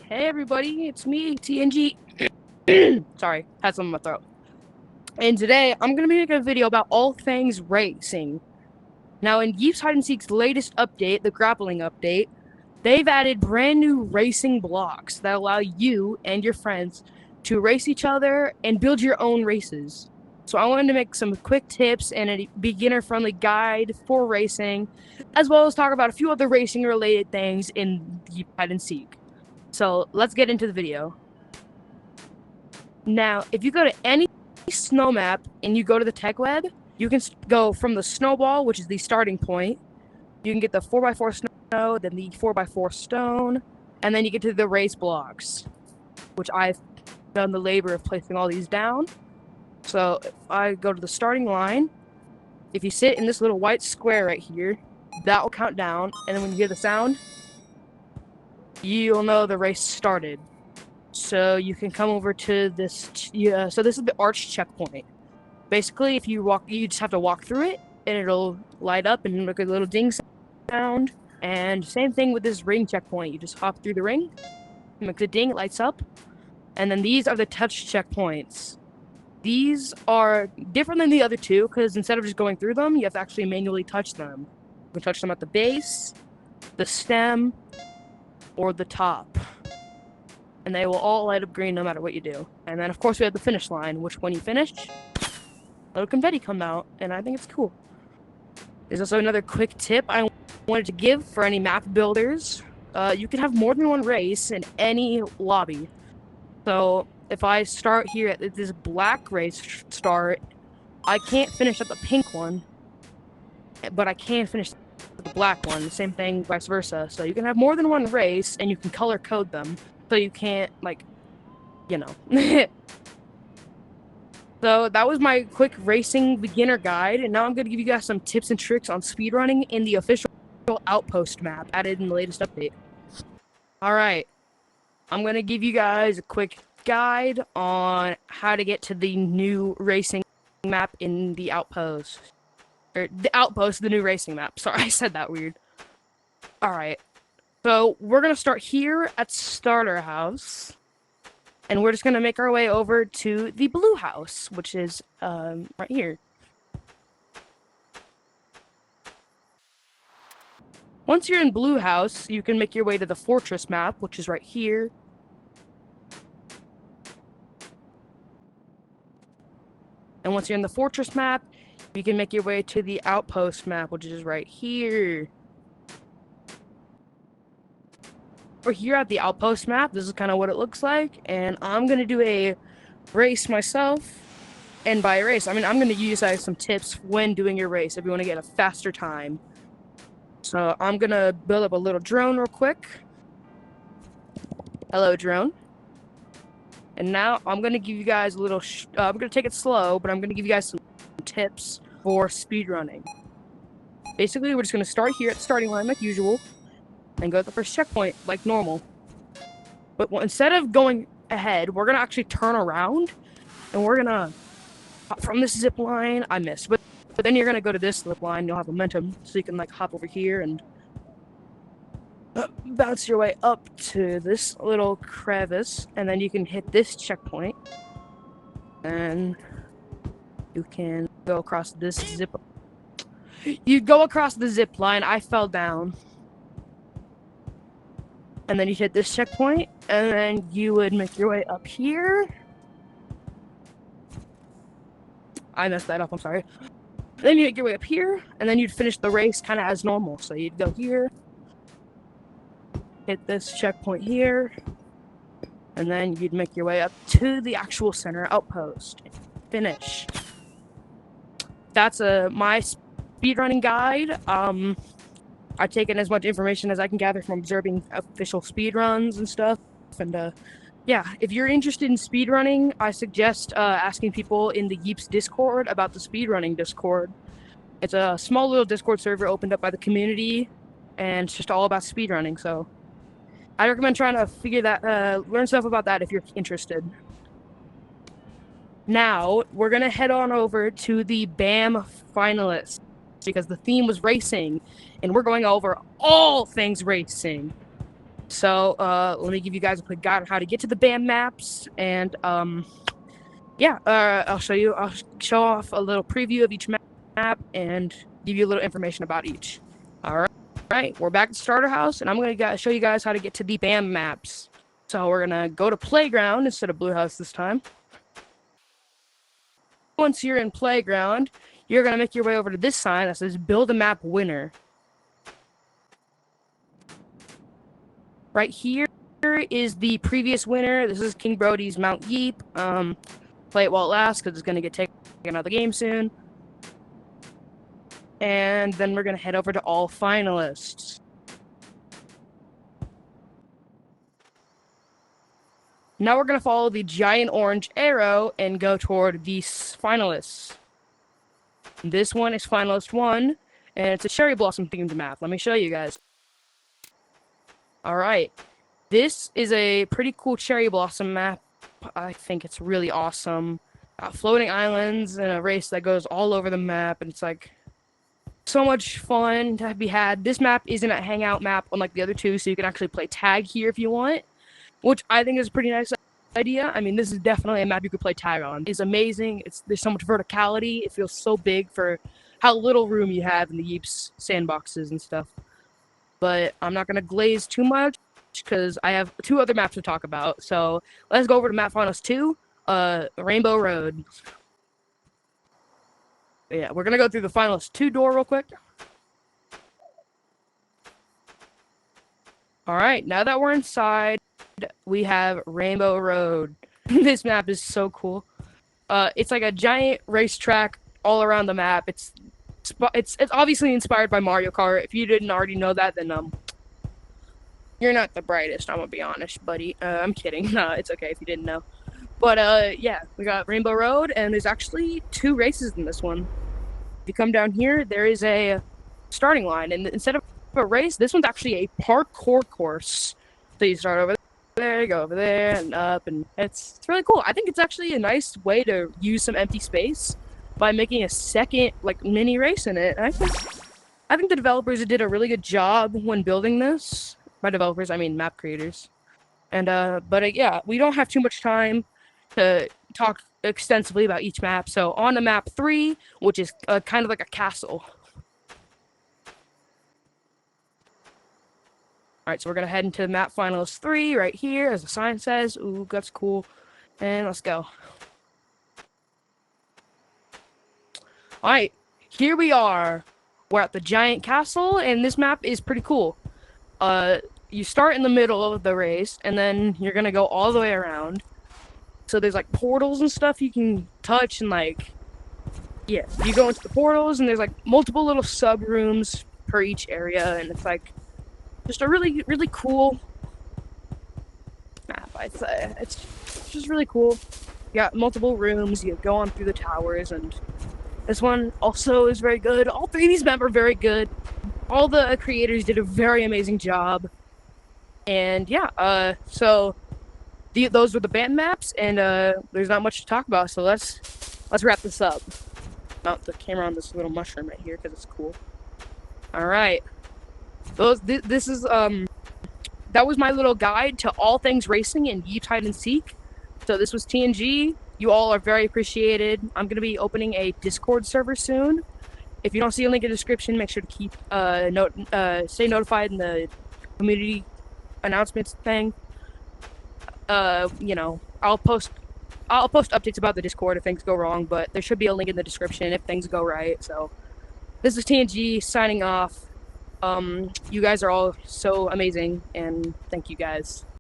Hey everybody, it's me, TNG. Sorry, had something in my throat. And today, I'm going to be making a video about all things racing. Now, in Yeeps Hide and Seek's latest update, the grappling update, they've added brand new racing blocks that allow you and your friends to race each other and build your own races. So I wanted to make some quick tips and a beginner-friendly guide for racing, as well as talk about a few other racing-related things in Yeeps Hide and Seek. So let's get into the video. Now, if you go to any snow map and you go to the tech web, you can go from the snowball, which is the starting point. You can get the 4x4 snow, then the 4x4 stone, and then you get to the race blocks, which I've done the labor of placing all these down. So if I go to the starting line, if you sit in this little white square right here, that will count down, and then when you hear the sound, you'll know the race started. So you can come over to this, so this is the arch checkpoint. Basically, if you walk, you just have to walk through it, and it'll light up and make a little ding sound. And same thing with this ring checkpoint. You just hop through the ring, make the ding, it lights up. And then these are the touch checkpoints. These are different than the other two, because instead of just going through them, you have to actually manually touch them. You can touch them at the base, the stem, or the top. And they will all light up green no matter what you do. And then, of course, we have the finish line, which when you finish, little confetti come out, and I think it's cool. There's also another quick tip I wanted to give for any map builders. You can have more than one race in any lobby. So if I start here at this black race start, I can't finish at the pink one, but I can finish at the black one. Same thing, vice versa. So you can have more than one race, and you can color code them. So you can't, like, you know. So that was my quick racing beginner guide, and now I'm going to give you guys some tips and tricks on speedrunning in the official Outpost map added in the latest update. Alright, I'm going to give you guys a quick guide on how to get to the new racing map in the Outpost. Or, the Outpost, the new racing map. Sorry, I said that weird. Alright. So we're going to start here at Starter House, and we're just going to make our way over to the Blue House, which is right here. Once you're in Blue House, you can make your way to the Fortress map, which is right here. And once you're in the Fortress map, you can make your way to the Outpost map, which is right here. We're here at the Outpost map. This is kind of what it looks like, and I'm gonna do a race myself. And by race, I mean I'm gonna use some tips when doing your race if you want to get a faster time. So I'm gonna build up a little drone real quick. Hello, drone. And now I'm gonna give you guys a little. I'm gonna take it slow, but I'm gonna give you guys some tips for speedrunning. Basically, we're just gonna start here at the starting line like usual, and go to the first checkpoint like normal. But instead of going ahead, we're gonna actually turn around, and we're gonna hop from this zip line. I missed, but then you're gonna go to this zip line. You'll have momentum, so you can like hop over here and bounce your way up to this little crevice, and then you can hit this checkpoint, and you can go across this zip. You go across the zip line. I fell down. And then you hit this checkpoint, and then you would make your way up here. I messed that up, I'm sorry. Then you make your way up here, and then you'd finish the race kind of as normal. So you'd go here, hit this checkpoint here, and then you'd make your way up to the actual center outpost. Finish. That's my speedrunning guide. I've taken as much information as I can gather from observing official speedruns and stuff. And yeah, if you're interested in speedrunning, I suggest asking people in the Yeeps Discord about the speedrunning Discord. It's a small little Discord server opened up by the community, and it's just all about speedrunning. So I recommend trying to learn stuff about that if you're interested. Now, we're going to head on over to the BAM finalists, because the theme was racing, and we're going over all things racing. So let me give you guys a quick guide on how to get to the BAM maps, and yeah, I'll show off a little preview of each map and give you a little information about each. All right, we're back at Starter House, and I'm gonna show you guys how to get to the BAM maps. So we're gonna go to Playground instead of Blue House this time. Once you're in Playground, you're gonna make your way over to this sign that says Build a Map Winner. Right here is the previous winner. This is King Brody's Mount Yeep. Play it while it lasts because it's going to get taken out of the game soon. And then we're going to head over to all finalists. Now we're going to follow the giant orange arrow and go toward these finalists. This one is finalist 1, and it's a cherry blossom themed map. Let me show you guys. Alright, this is a pretty cool cherry blossom map. I think it's really awesome. Floating islands and a race that goes all over the map, and it's like so much fun to be had. This map isn't a hangout map unlike the other two, so you can actually play tag here if you want, which I think is a pretty nice idea. I mean, this is definitely a map you could play tag on. It's amazing. There's so much verticality. It feels so big for how little room you have in the Yeeps sandboxes and stuff. But I'm not going to glaze too much because I have 2 other maps to talk about. So let's go over to map finals 2, Rainbow Road. Yeah, we're going to go through the finalist 2 door real quick. Alright, now that we're inside, we have Rainbow Road. This map is so cool. It's like a giant racetrack all around the map. It's obviously inspired by Mario Kart. If you didn't already know that, then you're not the brightest. I'm gonna be honest, buddy. I'm kidding. It's okay if you didn't know. But yeah, we got Rainbow Road, and there's actually 2 races in this one. If you come down here, there is a starting line, and instead of a race, this one's actually a parkour course. So you start over there, go over there, and up, and it's really cool. I think it's actually a nice way to use some empty space by making a second like mini race in it. I think the developers did a really good job when building this. By developers, I mean map creators. And but yeah, we don't have too much time to talk extensively about each map. So on to map 3, which is kind of like a castle. Alright, so we're gonna head into map finalist 3 right here, as the sign says. Ooh, that's cool. And let's go. Alright, here we are. We're at the giant castle, and this map is pretty cool. You start in the middle of the race, and then you're gonna go all the way around. So there's like portals and stuff you can touch, and like, yeah, you go into the portals, and there's like multiple little sub rooms per each area, and it's like just a really, really cool map, I'd say. It's just really cool. You got multiple rooms, you go on through the towers, and this one also is very good. All 3 of these maps are very good. All the creators did a very amazing job. And yeah, so those were the BAM maps, and there's not much to talk about, so let's wrap this up. Mount the camera on this little mushroom right here because it's cool. Alright. This is that was my little guide to all things racing in Yeeps Hide and Seek. So this was TNG. You all are very appreciated. I'm going to be opening a Discord server soon. If you don't see a link in the description, make sure to keep stay notified in the community announcements thing. You know, I'll post updates about the Discord if things go wrong, but there should be a link in the description if things go right. So this is TNG signing off. You guys are all so amazing, and thank you guys.